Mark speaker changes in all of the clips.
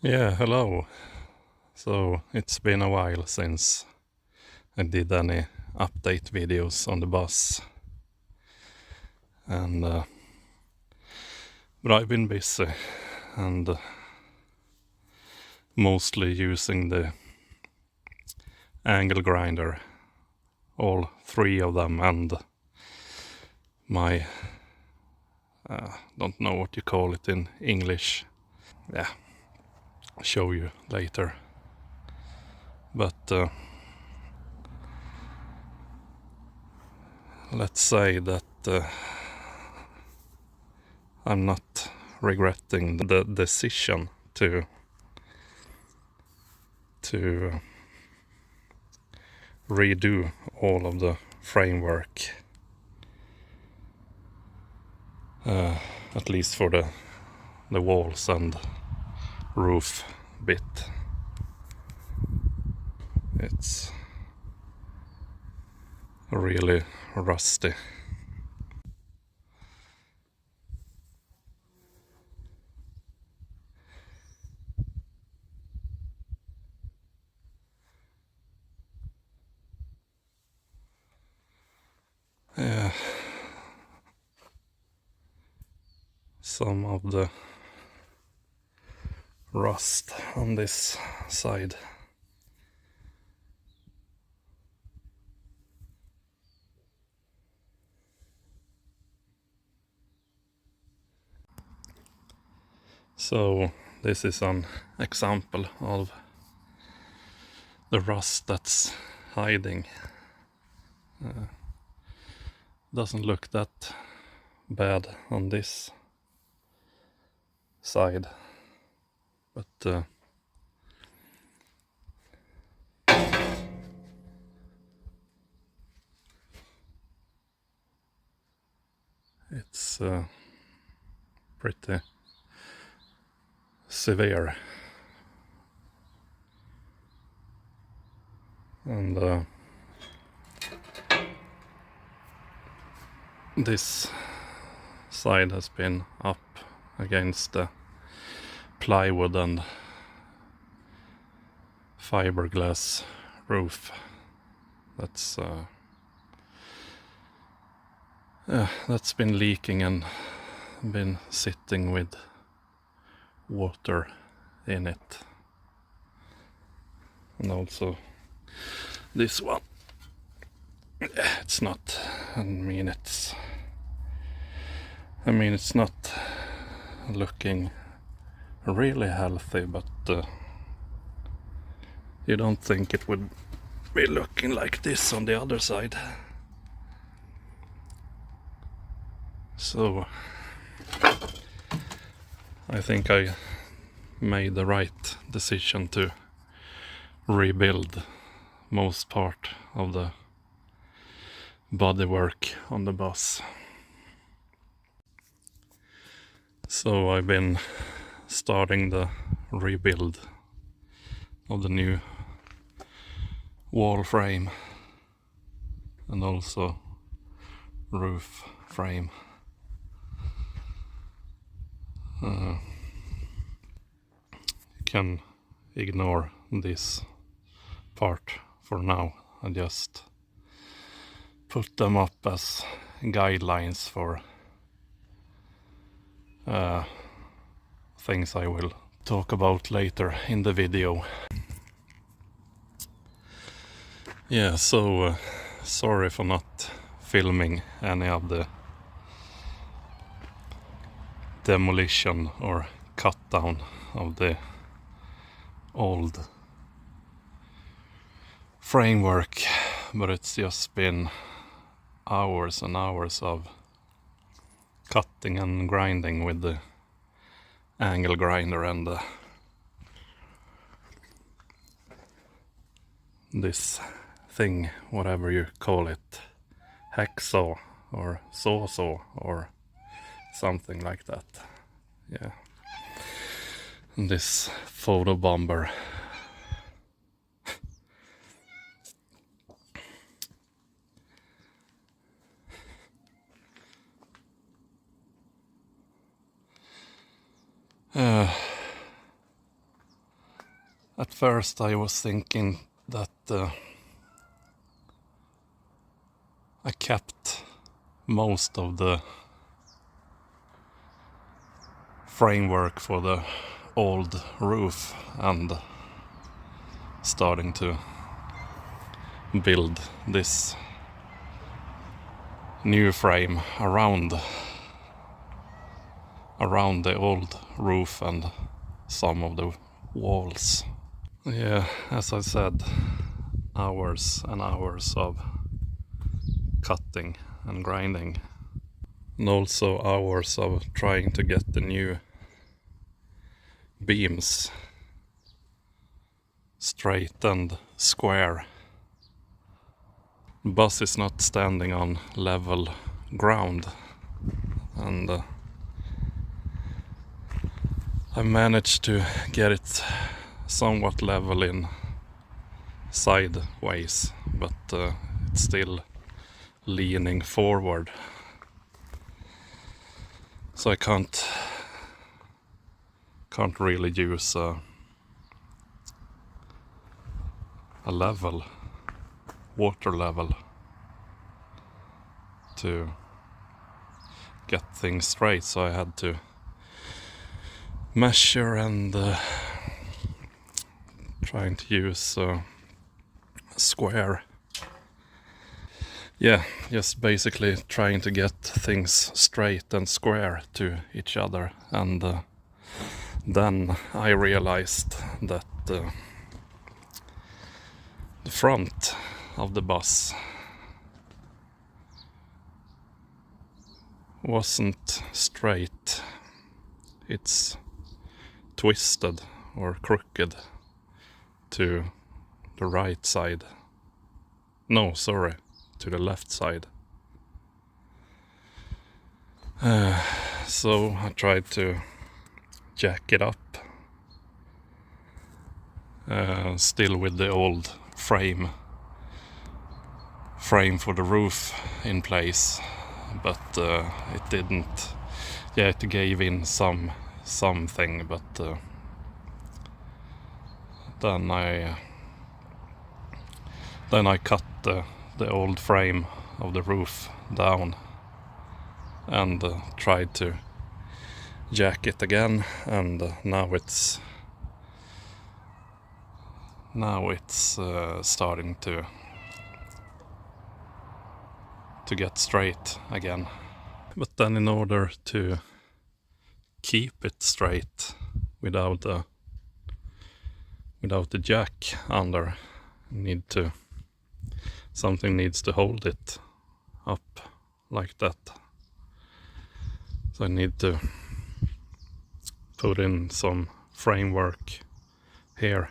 Speaker 1: Yeah, hello. So it's been a while since I did any update videos on the bus, and but I've been busy and mostly using the angle grinder, all three of them, and my don't know what you call it in English. Yeah, I'll show you later. But let's say that I'm not regretting the decision to redo all of the framework, at least for the walls and roof bit. It's really rusty. Yeah, some of the rust on this side. So this is an example of the rust that's hiding. Doesn't look that bad on this side, but it's pretty severe. And this side has been up against the plywood and fiberglass roof. That's that's been leaking and been sitting with water in it. And also this one. It's not. I mean, it's not looking really healthy, but you don't think it would be looking like this on the other side. So I think I made the right decision to rebuild most part of the bodywork on the bus. So I've been starting the rebuild of the new wall frame and also roof frame. You can ignore this part for now. I just put them up as guidelines for things I will talk about later in the video. Yeah, so sorry for not filming any of the demolition or cut down of the old framework, but it's just been hours and hours of cutting and grinding with the angle grinder and this thing, whatever you call it, hacksaw or sawsaw or something like that. Yeah. And this photo bomber. At first I was thinking that I kept most of the framework for the old roof and starting to build this new frame around the old roof and some of the walls. Yeah, as I said, hours and hours of cutting and grinding, and also hours of trying to get the new beams straight and square. The bus is not standing on level ground, and I managed to get it somewhat level in sideways, but it's still leaning forward, so I can't really use a level, water level, to get things straight. So I had to measure and trying to use a square. Yeah, just basically trying to get things straight and square to each other. And then I realized that the front of the bus wasn't straight. It's twisted or crooked to the right side. No, sorry, to the left side. So I tried to jack it up, still with the old frame for the roof in place, but it didn't. Yeah, it gave in something, but then I cut the old frame of the roof down and tried to jack it again, and now it's starting to get straight again. But then in order to keep it straight without the jack under, something needs to hold it up like that. So I need to put in some framework here,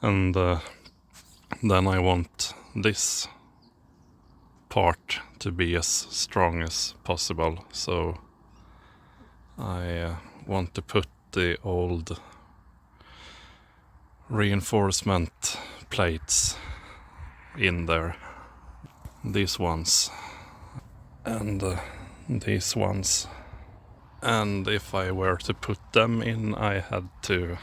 Speaker 1: and then I want this part to be as strong as possible. So I want to put the old reinforcement plates in there, these ones and these ones, and if I were to put them in, I had to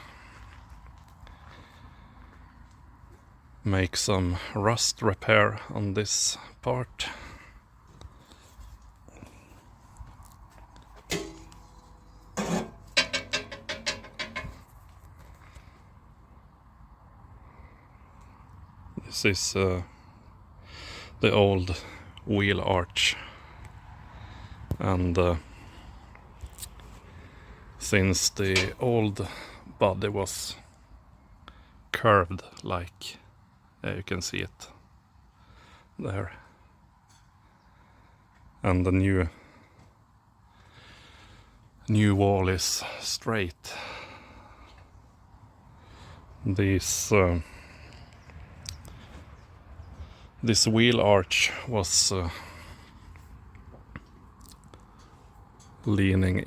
Speaker 1: make some rust repair on this part. This is the old wheel arch, and since the old body was curved, like you can see it there, and the new wall is straight, this wheel arch was leaning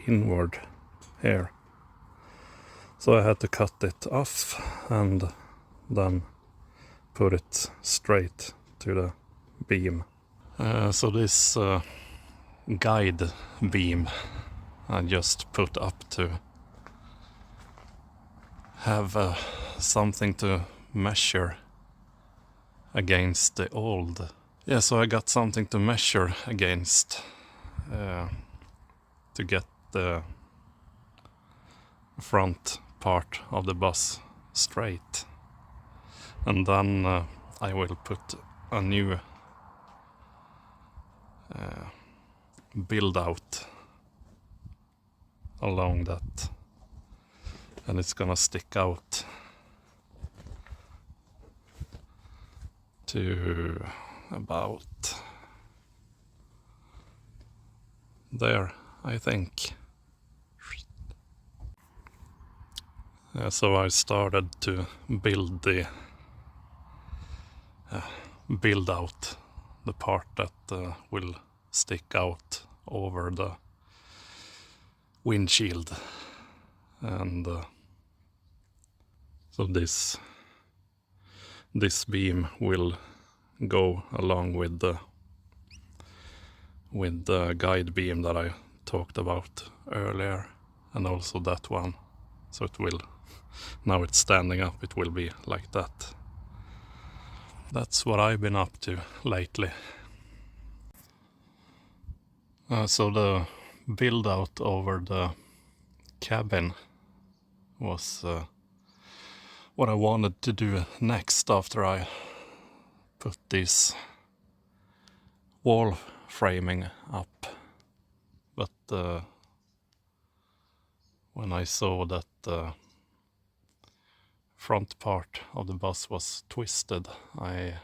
Speaker 1: inward here, so I had to cut it off and then put it straight to the beam. So this guide beam I just put up to have something to measure against the old. Yeah, so I got something to measure against to get the front part of the bus straight. And then I will put a new build out along that, and it's gonna stick out to about there, I think. So I started to build out the part that will stick out over the windshield, and so this beam will go along with the guide beam that I talked about earlier, and also that one. So it will, now it's standing up, it will be like that. That's what I've been up to lately. So the build out over the cabin was what I wanted to do next after I put this wall framing up. But when I saw that the front part of the bus was twisted, I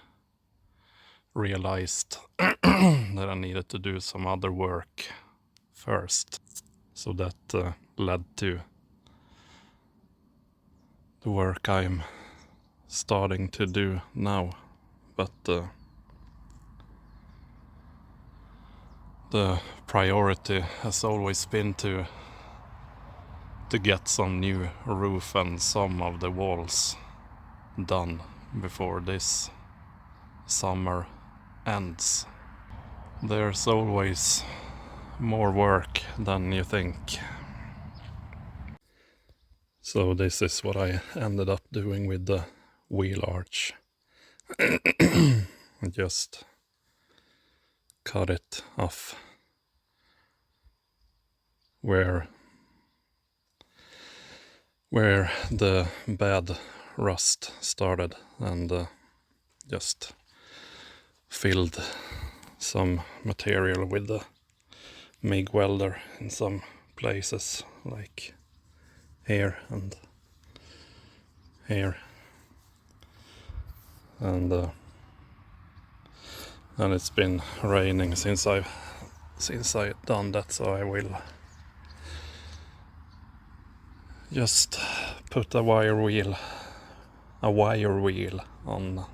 Speaker 1: realized that I needed to do some other work first. So that led to the work I'm starting to do now. But the priority has always been to get some new roof and some of the walls done before this summer ends. There's always more work than you think. So this is what I ended up doing with the wheel arch. I just cut it off where the bad rust started, and just filled some material with the MIG welder in some places, like here and here, and it's been raining since I done that, so I will just put a wire wheel on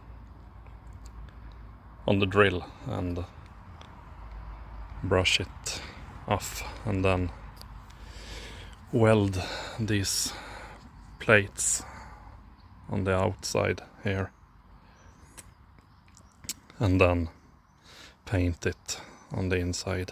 Speaker 1: the drill and brush it off, and then weld these plates on the outside here, and then paint it on the inside.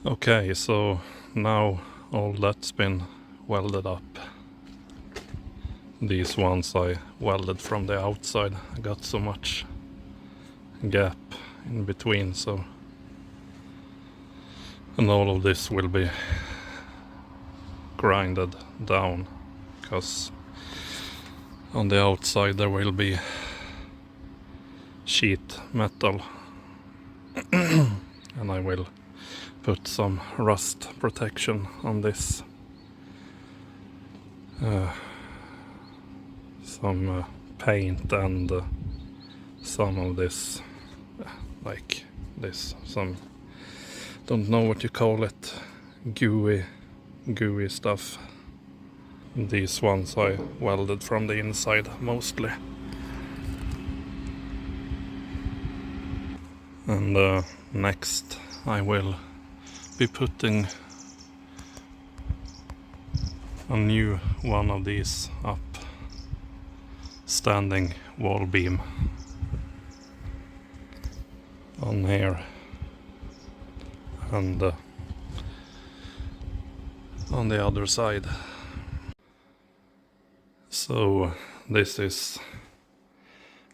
Speaker 1: Okay, so now all that's been welded up. These ones I welded from the outside. I got so much gap in between, so and all of this will be grinded down, because on the outside there will be sheet metal and I will put some rust protection on this, some paint and some of this, like this, some, don't know what you call it, gooey stuff. These ones I welded from the inside mostly. And next I will be putting a new one of these up, standing wall beam on here, and on the other side. So this is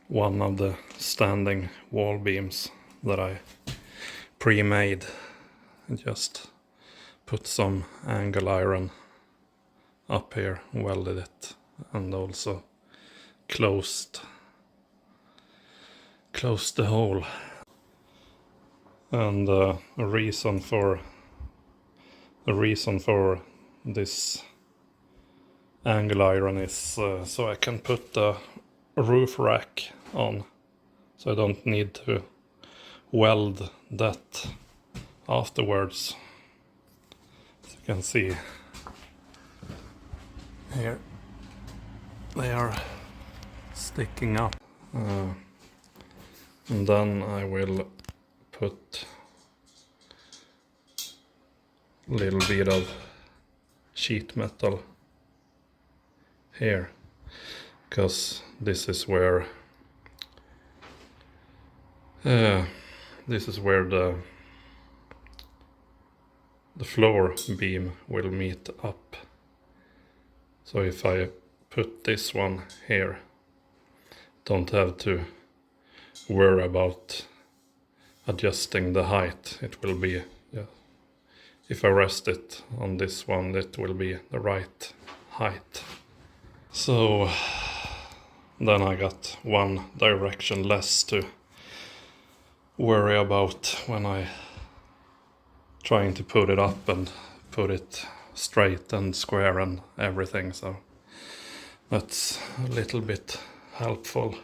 Speaker 1: one of the standing wall beams that I pre-made. I just put some angle iron up here, welded it, and also closed the hole. And the reason for this angle iron is so I can put the roof rack on, so I don't need to weld that afterwards. As you can see here, they are sticking up, and then I will put a little bit of sheet metal here, because this is where the floor beam will meet up. So if I put this one here, don't have to worry about adjusting the height. It will be, if I rest it on this one, it will be the right height. So then I got one direction less to worry about when I trying to put it up and put it straight and square and everything, so that's a little bit helpful.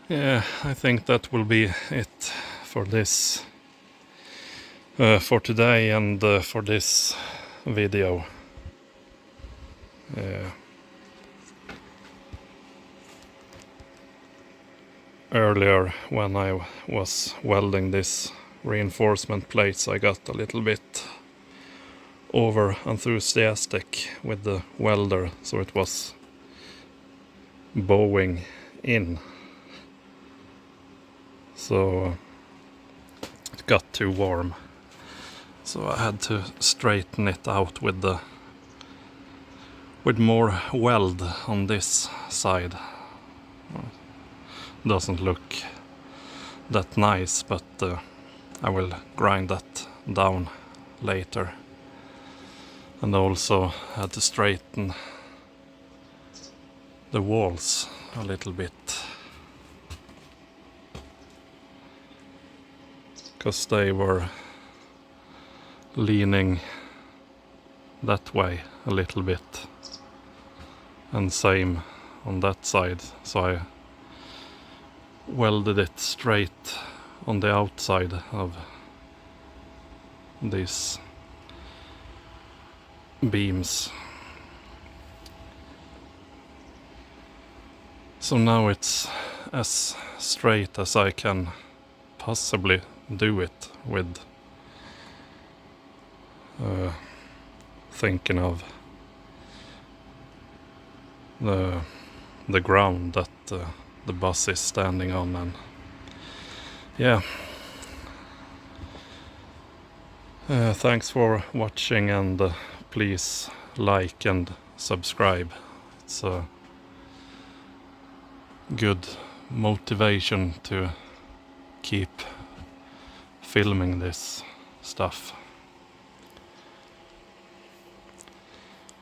Speaker 1: Yeah, I think that will be it for this, for today and for this video. Earlier, when I was welding this reinforcement plates, I got a little bit over enthusiastic with the welder, so it was bowing in. So it got too warm. So I had to straighten it out with more weld on this side. Doesn't look that nice, but I will grind that down later. And also had to straighten the walls a little bit, because they were leaning that way a little bit, and same on that side, so I welded it straight on the outside of these beams. So now it's as straight as I can possibly do it with thinking of the ground that the bus is standing on. And yeah, thanks for watching, and please like and subscribe. It's a good motivation to keep filming this stuff.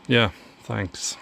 Speaker 1: Yeah, thanks.